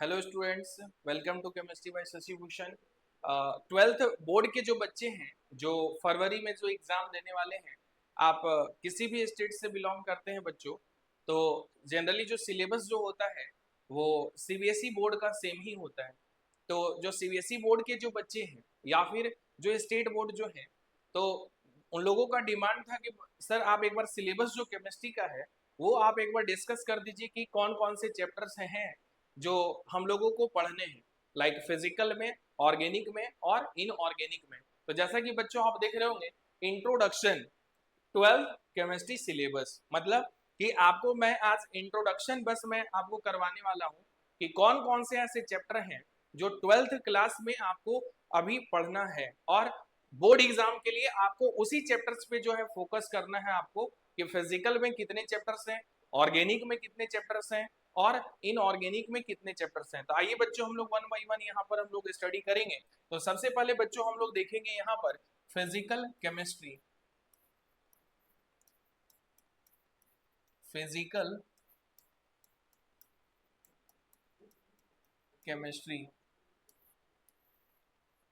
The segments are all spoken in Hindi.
Hello students, welcome to chemistry by Shashi Bhushan. Twelfth board के जो बच्चे हैं जो फरवरी में जो एग्जाम देने वाले हैं, आप किसी भी स्टेट से बिलोंग करते हैं बच्चों, तो जनरली जो सिलेबस जो होता है वो सीबीएसई बोर्ड का सेम ही होता है। तो जो सीबीएसई बोर्ड के जो बच्चे हैं या फिर जो स्टेट बोर्ड जो है, तो उन लोगों का डिमांड था कि सर आप एक बार सिलेबस जो केमिस्ट्री का है वो आप एक बार डिस्कस कर दीजिए कि कौन कौन से चैप्टर्स हैं जो हम लोगों को पढ़ने हैं, लाइक फिजिकल में, ऑर्गेनिक में और इनऑर्गेनिक में। तो जैसा कि बच्चों आप देख रहे होंगे, इंट्रोडक्शन ट्वेल्थ केमिस्ट्री सिलेबस, मतलब कि आपको मैं आज इंट्रोडक्शन बस मैं आपको करवाने वाला हूँ कि कौन कौन से ऐसे चैप्टर हैं जो ट्वेल्थ क्लास में आपको अभी पढ़ना है, और बोर्ड एग्जाम के लिए आपको उसी चैप्टर्स पे जो है फोकस करना है आपको, कि फिजिकल में कितने चैप्टर्स हैं, ऑर्गेनिक में कितने चैप्टर्स हैं और इनऑर्गेनिक में कितने चैप्टर्स हैं। तो आइए बच्चों, हम लोग वन बाई वन यहाँ पर हम लोग स्टडी करेंगे। तो सबसे पहले बच्चों हम लोग देखेंगे यहाँ पर फिजिकल केमिस्ट्री। Physical chemistry.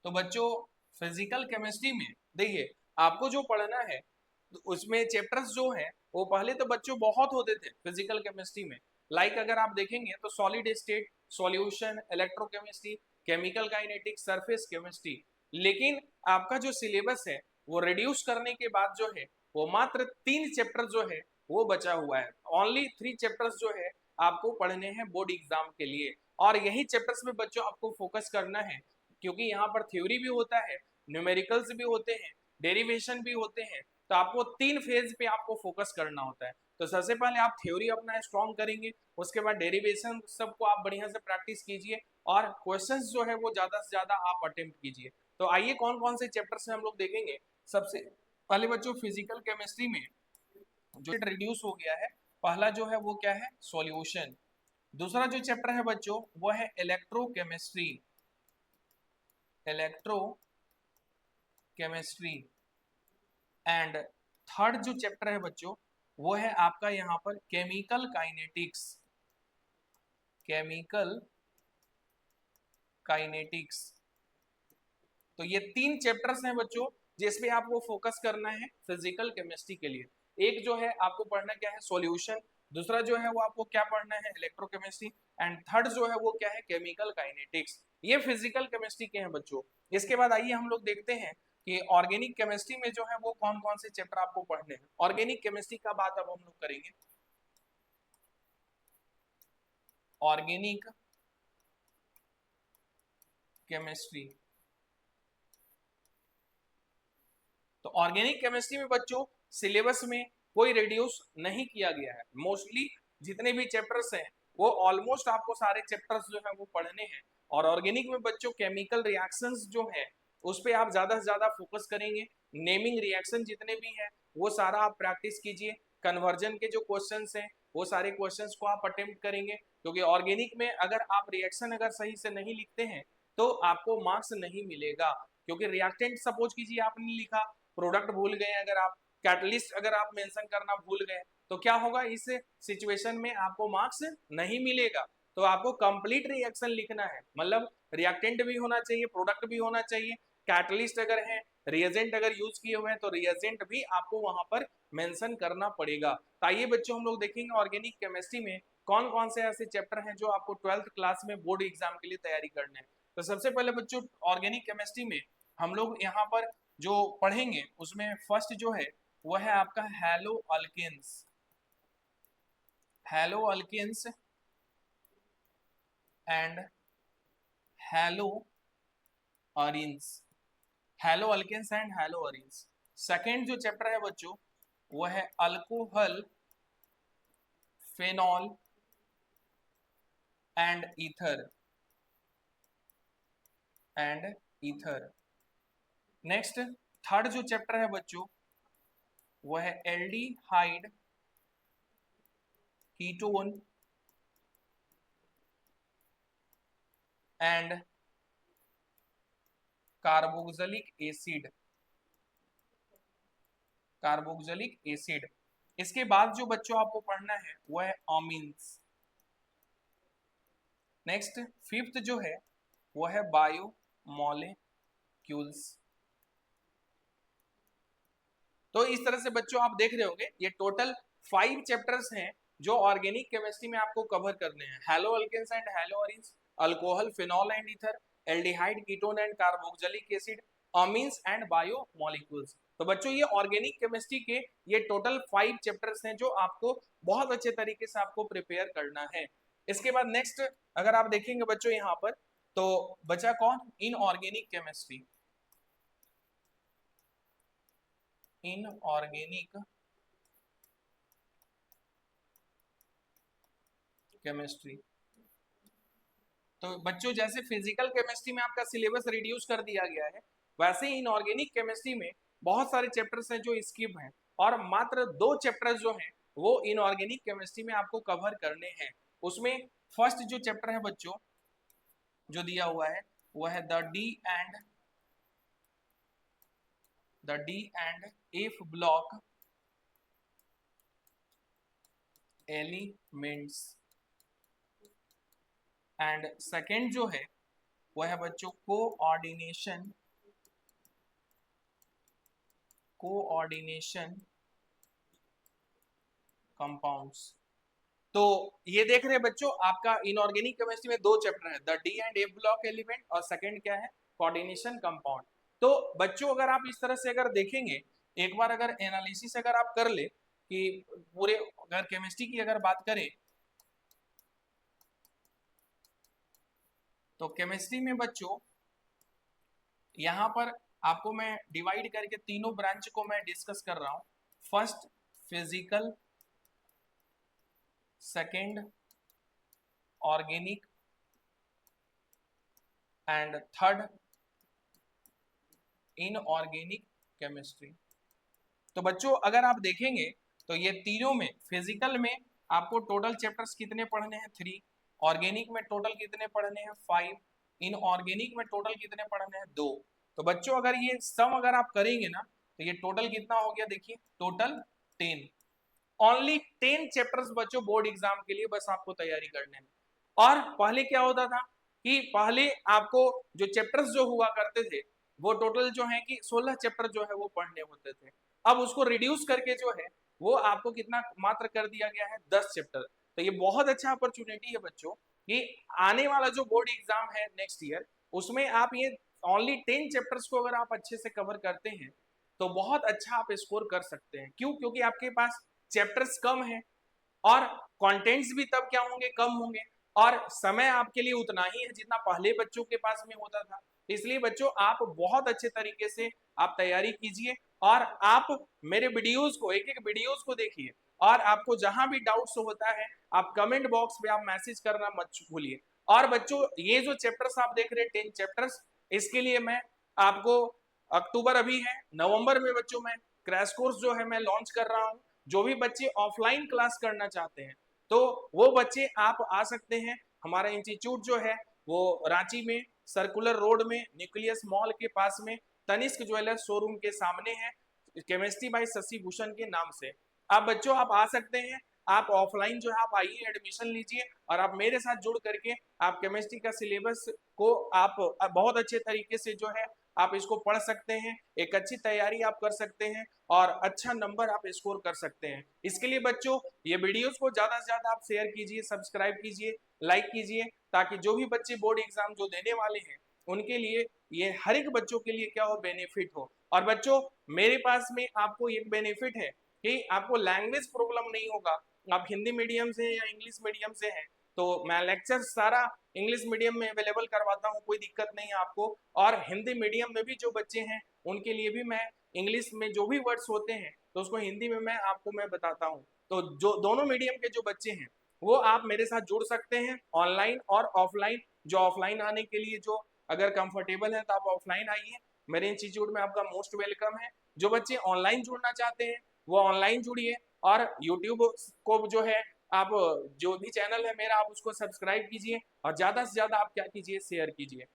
तो बच्चों फिजिकल केमिस्ट्री में देखिए, आपको जो पढ़ना है तो उसमें चैप्टर्स जो है वो पहले तो बच्चों बहुत होते थे फिजिकल केमिस्ट्री में। लाइक अगर आप देखेंगे तो solid state solution, electrochemistry, chemical kinetics, surface chemistry. लेकिन आपका जो सिलेबस है वो रिड्यूस करने के बाद जो है वो मात्र 3 चैप्टर जो है वो बचा हुआ है। ओनली 3 चैप्टर्स जो है आपको पढ़ने हैं बोर्ड एग्जाम के लिए, और यही चैप्टर्स में बच्चों आपको फोकस करना है, क्योंकि यहाँ पर थ्योरी भी होता है, न्यूमेरिकल्स भी होते हैं, डेरिवेशन भी होते हैं। तो आपको 3 फेज पे आपको फोकस करना होता है। तो सबसे पहले आप थ्योरी अपना स्ट्रॉन्ग करेंगे, उसके बाद डेरिवेशन सबको आप बढ़िया से प्रैक्टिस कीजिए, और क्वेश्चंस जो है वो ज्यादा से ज्यादा आप अटेम्प्ट कीजिए। तो आइए कौन कौन से चैप्टर से हम लोग देखेंगे। सबसे पहले बच्चों फिजिकल केमिस्ट्री में जो रिड्यूस हो गया है, पहला जो है वो क्या है, सॉल्यूशन। दूसरा जो चैप्टर है बच्चों वो है electrochemistry. Electro chemistry. And third जो चैप्टर है बच्चों वो है आपका यहाँ पर केमिकल काइनेटिक्स। Chemical kinetics. तो ये 3 चैप्टर्स हैं बच्चों जिसपे आपको फोकस करना है फिजिकल केमिस्ट्री के लिए। एक जो है आपको पढ़ना क्या है, सॉल्यूशन। दूसरा जो है वो आपको क्या पढ़ना है, इलेक्ट्रोकेमिस्ट्री। एंड थर्ड जो है वो क्या है, केमिकल काइनेटिक्स। ये फिजिकल केमिस्ट्री के हैं बच्चों। इसके बाद आइए हम लोग देखते हैं कि ऑर्गेनिक केमिस्ट्री में जो है वो कौन कौन से चैप्टर आपको पढ़ने हैं। ऑर्गेनिक केमिस्ट्री का बात अब हम लोग करेंगे। Organic chemistry. तो ऑर्गेनिक केमिस्ट्री में बच्चों सिलेबस में कोई रिड्यूस नहीं किया गया है। मोस्टली जितने भी चैप्टर्स हैं वो ऑलमोस्ट आपको सारे चैप्टर्स जो है वो पढ़ने हैं। और ऑर्गेनिक में बच्चों केमिकल रिएक्शंस जो है उस पर आप ज्यादा से ज्यादा फोकस करेंगे। नेमिंग रिएक्शन जितने भी हैं वो सारा आप प्रैक्टिस कीजिए। कन्वर्जन के जो क्वेश्चंस हैं वो सारे क्वेश्चंस को आप अटेम्प्ट करेंगे, क्योंकि ऑर्गेनिक में अगर आप रिएक्शन अगर सही से नहीं लिखते हैं तो आपको मार्क्स नहीं मिलेगा। क्योंकि रिएक्टेंट सपोज कीजिए आपने लिखा, प्रोडक्ट भूल गए, अगर आप कैटलिस्ट अगर आप मेंशन करना भूल गए तो क्या होगा, इस सिचुएशन में आपको मार्क्स नहीं मिलेगा। तो आपको कंप्लीट रिएक्शन लिखना है, मतलब रिएक्टेंट भी होना चाहिए, प्रोडक्ट भी होना चाहिए, कैटलिस्ट अगर है, रिएजेंट अगर यूज किए हुए हैं तो रिएजेंट भी आपको वहां पर मेंशन करना पड़ेगा। तो आइए बच्चों हम लोग देखेंगे ऑर्गेनिक केमिस्ट्री में कौन कौन से ऐसे चैप्टर हैं जो आपको ट्वेल्थ क्लास में बोर्ड एग्जाम के लिए तैयारी करने हैं। तो सबसे पहले बच्चों ऑर्गेनिक केमिस्ट्री में हम लोग यहाँ पर जो पढ़ेंगे उसमें फर्स्ट जो है वो है आपका haloalkanes. Haloalkanes and haloarenes. Haloalkanes and haloarenes. Second जो चैप्टर है बच्चों वो है alcohol, phenol and ether. And ether. Next third जो चैप्टर है बच्चों वो है aldehyde, ketone and carboxylic acid. Carboxylic acid. इसके बाद जो बच्चों आपको पढ़ना है वो है अमीन्स। नेक्स्ट फिफ्थ जो है वो है बायोमोलिक्यूल्स। तो इस तरह से बच्चों आप देख रहे होंगे ये टोटल 5 चैप्टर्स हैं जो ऑर्गेनिक केमिस्ट्री में आपको कवर करने हैं। Haloalkanes and haloarenes, alcohol, phenol and ether, aldehyde, ketone and carboxylic acid, amines and biomolecules. तो बच्चों ये ऑर्गेनिक केमिस्ट्री के ये टोटल 5 चैप्टर्स हैं जो आपको बहुत अच्छे तरीके से आपको प्रिपेयर करना है। इसके बाद नेक्स्ट अगर आप देखेंगे बच्चों यहाँ पर तो बचा कौन, इनऑर्गेनिक केमिस्ट्री। Inorganic chemistry. तो बच्चों जैसे फिजिकल केमिस्ट्री में आपका सिलेबस रिड्यूस कर दिया गया है, वैसे ही इनऑर्गेनिक केमिस्ट्री में बहुत सारे चैप्टर्स हैं जो स्किप हैं और मात्र 2 चैप्टर्स जो हैं वो इनऑर्गेनिक केमिस्ट्री में आपको कवर करने हैं। उसमें फर्स्ट जो चैप्टर है बच्चों जो दिया हुआ है वो है the D and F block elements, and second जो है वो है बच्चों कोऑर्डिनेशन कंपाउंड्स। तो ये देख रहे हैं बच्चों आपका इनऑर्गेनिक केमिस्ट्री में 2 चैप्टर है, the D and F block element और सेकंड क्या है, कोऑर्डिनेशन कंपाउंड। तो बच्चों अगर आप इस तरह से अगर देखेंगे, एक बार अगर एनालिसिस अगर आप कर ले कि पूरे अगर केमिस्ट्री की अगर बात करें तो केमिस्ट्री में बच्चों यहाँ पर आपको मैं डिवाइड करके तीनों ब्रांच को मैं डिस्कस कर रहा हूं। First physical, second organic and third inorganic chemistry. तो बच्चों अगर आप देखेंगे तो ये तीनों में फिजिकल में आपको टोटल चैप्टर्स कितने पढ़ने हैं 3, ऑर्गेनिक में टोटल कितने पढ़ने हैं 5, इनऑर्गेनिक में टोटल कितने पढ़ने हैं 2। तो बच्चों अगर ये सम अगर आप करेंगे ना तो ये टोटल कितना हो गया, देखिए टोटल 10। ओनली 10 चैप्टर्स बच्चों बोर्ड एग्जाम के लिए बस आपको तैयारी करने हैं। और पहले क्या होता था कि पहले आपको जो चैप्टर्स जो हुआ करते थे वो टोटल जो है कि 16 चैप्टर जो है वो पढ़ने होते थे। अब उसको रिड्यूस करके जो है वो आपको कितना मात्र कर दिया गया है 10 चैप्टर। तो ये बहुत अच्छा अपॉर्चुनिटी है बच्चों कि आने वाला जो बोर्ड एग्जाम है नेक्स्ट ईयर उसमें आप ये ओनली 10 चैप्टर्स को अगर आप अच्छे से कवर करते हैं तो बहुत अच्छा आप स्कोर कर सकते हैं। क्यों, क्योंकि आपके पास चैप्टर्स कम है और कंटेंट्स भी तब क्या होंगे, कम होंगे और समय आपके लिए उतना ही है जितना पहले बच्चों के पास में होता था। इसलिए बच्चों आप बहुत अच्छे तरीके से आप तैयारी कीजिए और आप मेरे वीडियोस को एक एक वीडियोस को देखिए और आपको जहां भी डाउट्स होता है आप कमेंट बॉक्स में आप मैसेज करना मत भूलिए। और बच्चों ये जो चैप्टर्स आप देख रहे हैं 10 चैप्टर्स, इसके लिए मैं आपको अक्टूबर अभी है, नवंबर में बच्चों मैं क्रैश कोर्स जो है मैं लॉन्च कर रहा हूं। जो भी बच्चे ऑफलाइन क्लास करना चाहते हैं तो वो बच्चे आप आ सकते हैं। हमारा इंस्टीट्यूट जो है वो रांची में सर्कुलर रोड में न्यूक्लियस मॉल के पास में तनिष्क ज्वेलर्स शोरूम के सामने है, केमिस्ट्री बाय शशि भूषण के नाम से। आप बच्चों आप आ सकते हैं, आप ऑफलाइन जो है आप आइए एडमिशन लीजिए और आप मेरे साथ जुड़ करके आप केमिस्ट्री का सिलेबस को आप बहुत अच्छे तरीके से जो है आप इसको पढ़ सकते हैं, एक अच्छी तैयारी आप कर सकते हैं और अच्छा नंबर आप स्कोर कर सकते हैं। इसके लिए बच्चों ये वीडियोस को ज्यादा से ज्यादा आप शेयर कीजिए, सब्सक्राइब कीजिए, लाइक कीजिए ताकि जो भी बच्चे बोर्ड एग्जाम जो देने वाले हैं उनके लिए ये हर एक बच्चों के लिए क्या हो, बेनिफिट हो। और बच्चों मेरे पास में आपको एक बेनिफिट है कि आपको लैंग्वेज प्रॉब्लम नहीं होगा। आप हिंदी मीडियम से या इंग्लिश मीडियम से हैं तो मैं लेक्चर सारा इंग्लिश मीडियम में अवेलेबल करवाता हूँ, कोई दिक्कत नहीं है आपको। और हिंदी मीडियम में भी जो बच्चे हैं उनके लिए भी मैं इंग्लिश में जो भी वर्ड्स होते हैं तो उसको हिंदी में मैं आपको मैं बताता हूँ। तो जो दोनों मीडियम के जो बच्चे हैं वो आप मेरे साथ जुड़ सकते हैं ऑनलाइन और ऑफलाइन। जो ऑफलाइन आने के लिए जो अगर कंफर्टेबल है तो आप ऑफलाइन आइए, मेरे इंस्टीट्यूट में आपका मोस्ट वेलकम है। जो बच्चे ऑनलाइन जुड़ना चाहते हैं वो ऑनलाइन जुड़िए और यूट्यूब को जो है आप जो भी चैनल है मेरा आप उसको सब्सक्राइब कीजिए और ज्यादा से ज्यादा आप क्या कीजिए, शेयर कीजिए।